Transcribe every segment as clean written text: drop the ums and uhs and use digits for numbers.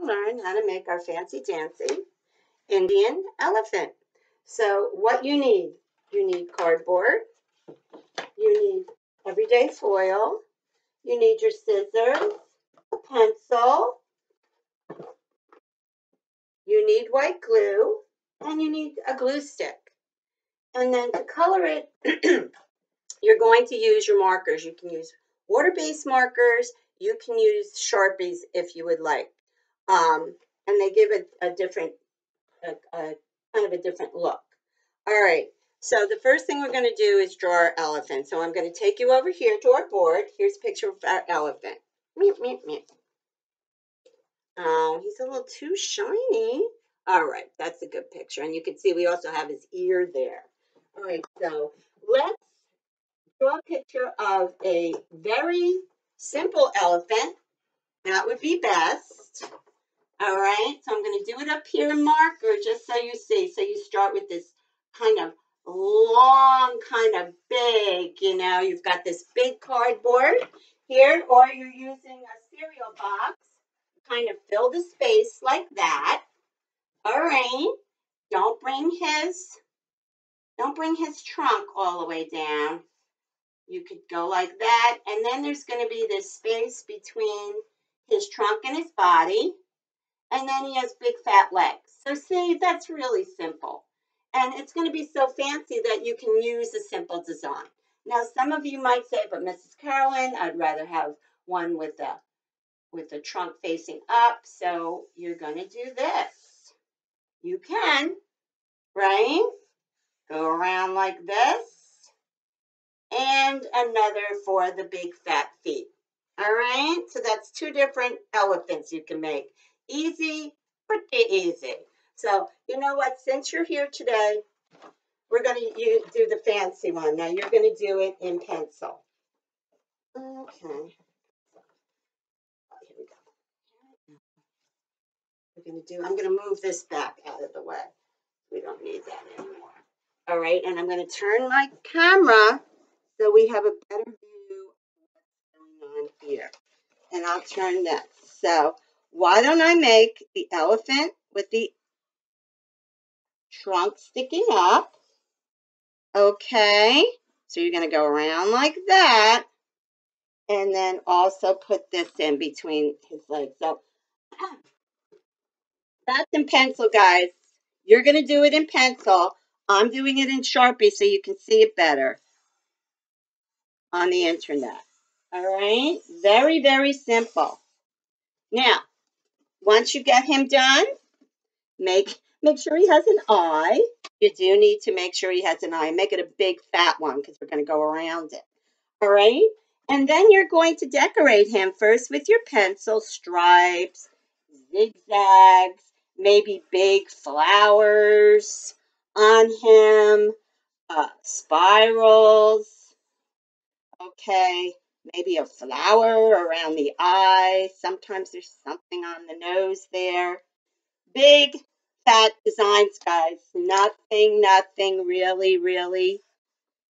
learn how to make our fancy dancy Indian elephant. So what you need cardboard, you need everyday foil, you need your scissors, a pencil, you need white glue, and you need a glue stick. And then to color it, you're going to use your markers. You can use water-based markers. You can use Sharpies if you would like. And they give a different, kind of a different look. All right, so the first thing we're going to do is draw our elephant. So I'm going to take you over here to our board. Here's a picture of our elephant. Meow, meow, meow. Oh, he's a little too shiny. All right, that's a good picture. And you can see we also have his ear there. All right, so let's draw a picture of a very simple elephant. That would be best. All right, so I'm going to do it up here in marker just so you see. So you start with this kind of long, kind of big, you've got this big cardboard here, or you're using a cereal box. Kind of fill the space like that. All right, don't bring his trunk all the way down. You could go like that, and then there's going to be this space between his trunk and his body. And then he has big fat legs. So see, that's really simple. And it's going to be so fancy that you can use a simple design. Now, some of you might say, but Mrs. Carolyn, I'd rather have one with the trunk facing up. So you're going to do this. You can, right? Go around like this. And another for the big fat feet. All right? So that's two different elephants you can make. Easy, pretty easy. So, you know what? Since you're here today, we're going to do the fancy one. Now, you're going to do it in pencil. Okay. Oh, here we go. I'm going to move this back out of the way. We don't need that anymore. All right, and I'm going to turn my camera so we have a better view of what's going on here. And I'll turn this. So, why don't I make the elephant with the trunk sticking up? Okay, so you're going to go around like that, and then also put this in between his legs. So that's in pencil, guys. You're going to do it in pencil. I'm doing it in Sharpie so you can see it better on the internet. All right, very, very simple. Now, once you get him done, make sure he has an eye. You do need to make sure he has an eye. Make it a big fat one because we're going to go around it. All right? And then you're going to decorate him first with your pencil, stripes, zigzags, maybe big flowers on him, spirals. Okay, maybe a flower around the eye. Sometimes there's something on the nose there. Big, fat designs, guys. Nothing really, really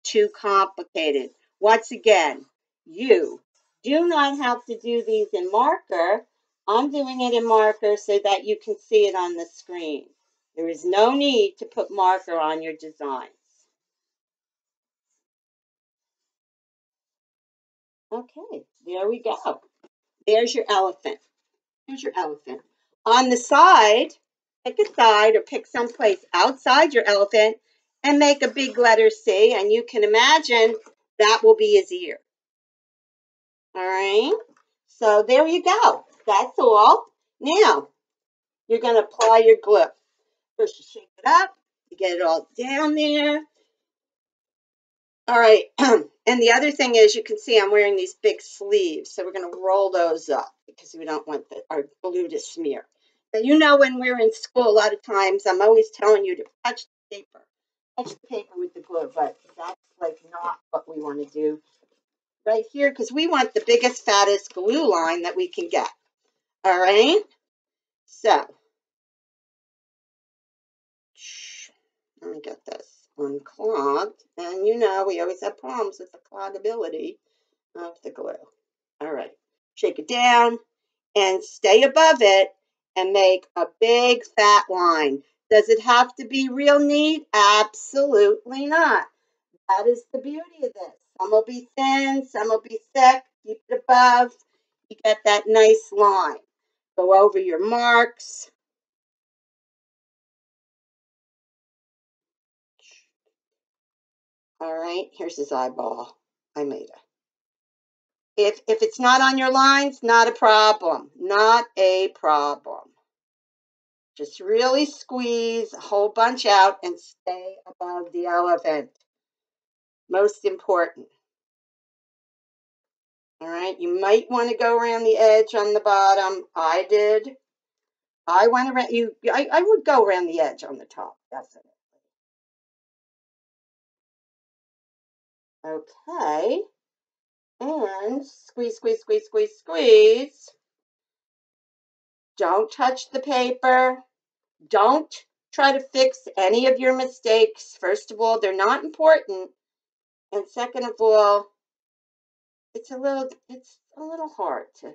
too complicated. Once again, you do not have to do these in marker. I'm doing it in marker so that you can see it on the screen. There is no need to put marker on your designs. Okay, there we go. There's your elephant. Here's your elephant. On the side, pick a side or pick some place outside your elephant and make a big letter C, and you can imagine that will be his ear. All right, so there you go. That's all. Now, you're going to apply your glue. First, you shake it up. You get it all down there. All right, and the other thing is you can see I'm wearing these big sleeves, so we're going to roll those up because we don't want our glue to smear. And you know when we're in school, a lot of times I'm always telling you to touch the paper. Touch the paper with the glue, but that's like not what we want to do right here because we want the biggest, fattest glue line that we can get. All right, so let me get this unclogged. And you know we always have problems with the cloggability of the glue. All right, shake it down and stay above it and make a big fat line. Does it have to be real neat? Absolutely not. That is the beauty of this. Some will be thin, some will be thick. Keep it above. You get that nice line. Go over your marks. All right, here's his eyeball. I made it. If it's not on your lines, not a problem. Not a problem. Just really squeeze a whole bunch out and stay above the elephant. Most important. All right, you might want to go around the edge on the bottom. I did. I went around I would go around the edge on the top, definitely. Okay. And squeeze, squeeze, squeeze, squeeze, squeeze. Don't touch the paper. Don't try to fix any of your mistakes. First of all, they're not important. And second of all, it's a little hard to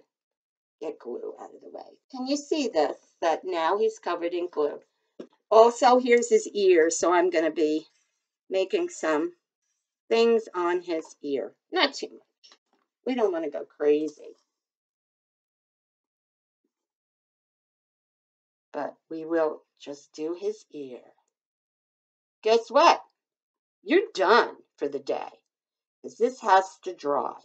get glue out of the way. Can you see this? That now he's covered in glue. Also, here's his ear, so I'm going to be making some things on his ear. Not too much. We don't want to go crazy. But we will just do his ear. Guess what? You're done for the day, because this has to dry.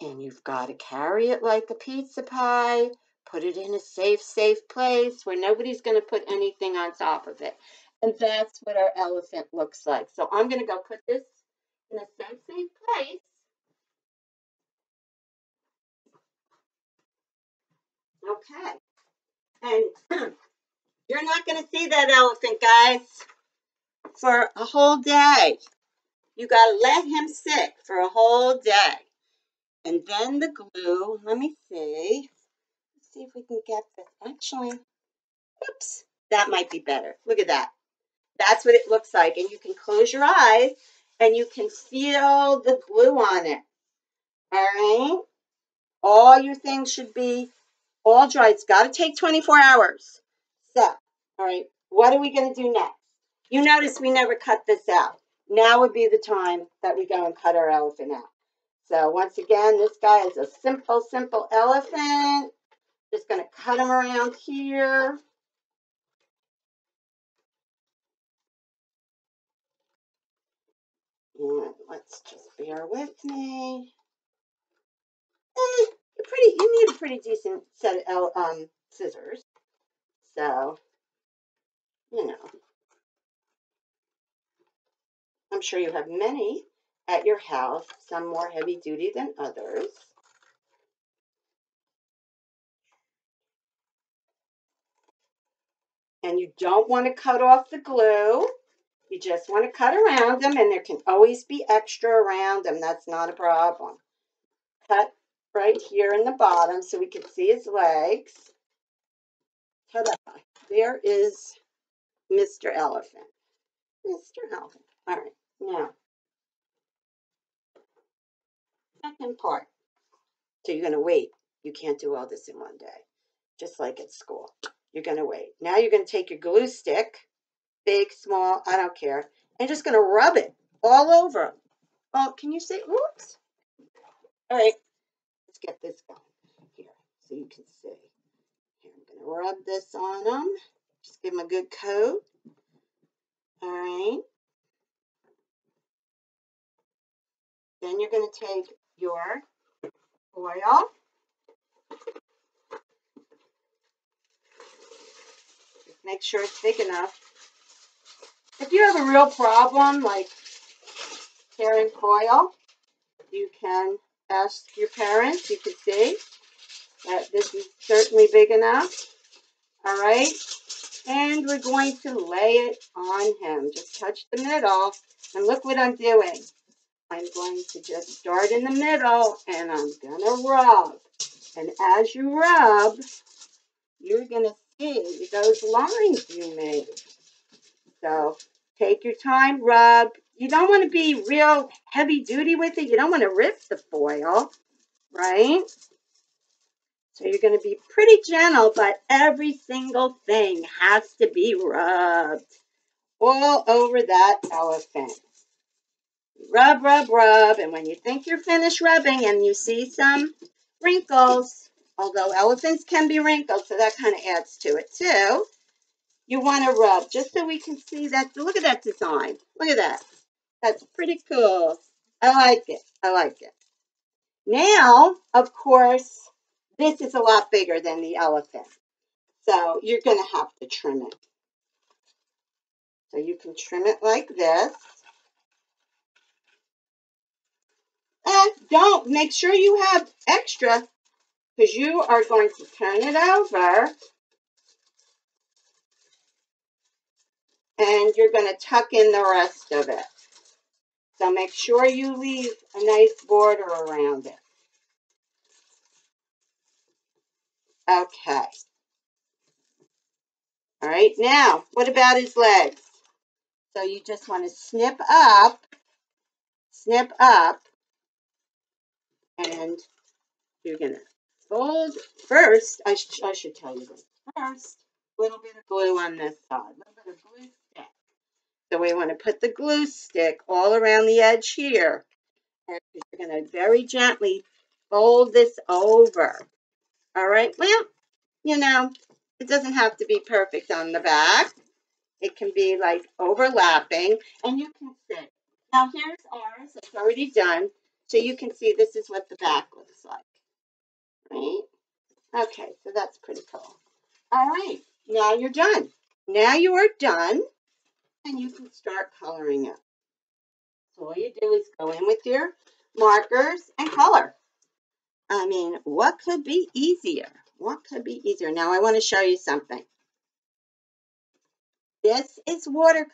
And you've got to carry it like a pizza pie, put it in a safe place where nobody's going to put anything on top of it. And that's what our elephant looks like. So I'm going to go put this in a safe place. Okay. And you're not going to see that elephant, guys, for a whole day. You got to let him sit for a whole day. And then the glue, let me see. Let's see if we can get this. Actually, whoops, that might be better. Look at that. That's what it looks like. And you can close your eyes and you can feel the glue on it. All right? All your things should be all dry. It's got to take 24 hours. So, all right, what are we going to do next? You notice we never cut this out. Now would be the time that we go and cut our elephant out. So once again, this guy is a simple elephant. Just going to cut him around here. And let's just bear with me. You need a pretty decent set of scissors. So, you know, I'm sure you have many at your house, some more heavy duty than others. And you don't want to cut off the glue. You just want to cut around them, and there can always be extra around them. That's not a problem. Cut right here in the bottom so we can see his legs. Ta-da! There is Mr. Elephant. Mr. Elephant. All right, now, second part. So you're going to wait. You can't do all this in one day, just like at school. You're going to wait. Now you're going to take your glue stick, big, small, I don't care, and just going to rub it all over him. Oh, can you see? Whoops. All right, let's get this going here so you can see. Here, I'm going to rub this on him. Just give him a good coat. All right. Then you're going to take your oil. Just make sure it's big enough. If you have a real problem like tearing foil, you can ask your parents. You can see that this is certainly big enough. All right. And we're going to lay it on him. Just touch the middle. And look what I'm doing. I'm going to just start in the middle and I'm going to rub. And as you rub, you're going to see those lines you made. So take your time, rub. You don't want to be real heavy duty with it. You don't want to rip the foil, right? So you're going to be pretty gentle, but every single thing has to be rubbed all over that elephant. Rub, rub, rub. And when you think you're finished rubbing and you see some wrinkles, although elephants can be wrinkled, so that kind of adds to it too, you want to rub just so we can see that. Look at that design. Look at that. That's pretty cool. I like it. I like it. Now, of course, this is a lot bigger than the elephant. So you're going to have to trim it. So you can trim it like this. And don't, make sure you have extra because you are going to turn it over and you're going to tuck in the rest of it. So make sure you leave a nice border around it. Okay. All right, now, what about his legs? So you just want to snip up, and you're going to fold. First, I should tell you this. First, a little bit of glue on this side, a little bit of glue stick. So we want to put the glue stick all around the edge here. And you're going to very gently fold this over. All right, well, you know, it doesn't have to be perfect on the back. It can be like overlapping, and you can see. Now here's ours. It's already done. So you can see this is what the back looks like. Right? Okay, so that's pretty cool. All right, now you're done. Now you are done, and you can start coloring it. So all you do is go in with your markers and color. I mean, what could be easier? What could be easier? Now I want to show you something. This is water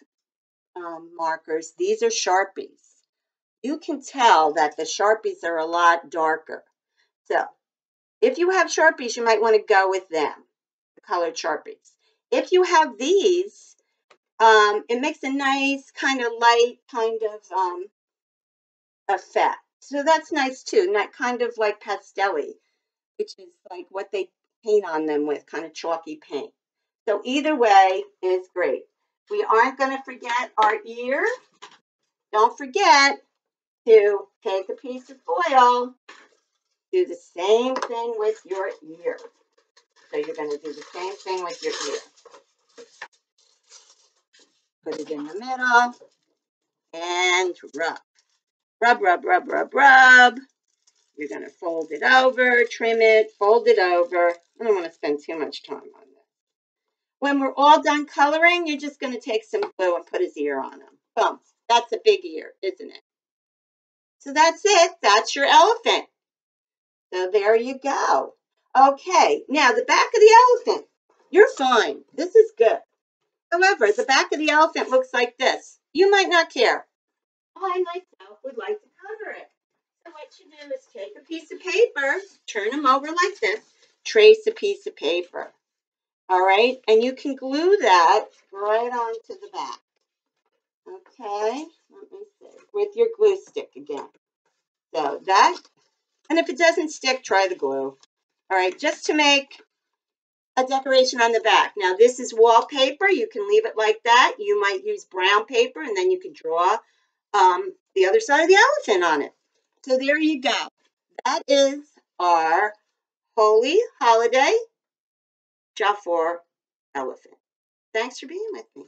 markers. These are Sharpies. You can tell that the Sharpies are a lot darker. So if you have Sharpies, you might want to go with them, the colored Sharpies. If you have these, it makes a nice kind of light kind of effect. So that's nice too, not kind of like pastel-y, which is like what they paint on them with, kind of chalky paint. So either way is great. We aren't going to forget our ear. Don't forget to take a piece of foil, do the same thing with your ear. So you're going to do the same thing with your ear. Put it in the middle and rub. Rub, rub, rub, rub, rub. You're going to fold it over, trim it, fold it over. I don't want to spend too much time on this. When we're all done coloring, you're just going to take some glue and put his ear on him. Boom. That's a big ear, isn't it? So that's it. That's your elephant. So there you go. Okay, now the back of the elephant. You're fine. This is good. However, the back of the elephant looks like this. You might not care. I myself would like to cover it. So what you do is take a piece of paper, turn them over like this, trace a piece of paper. All right, and you can glue that right onto the back. Okay, let me see. With your glue stick again. So that, and if it doesn't stick, try the glue. All right, just to make a decoration on the back. Now this is wallpaper. You can leave it like that. You might use brown paper and then you can draw the other side of the elephant on it. So there you go. That is our Holy Holiday Jafar elephant. Thanks for being with me.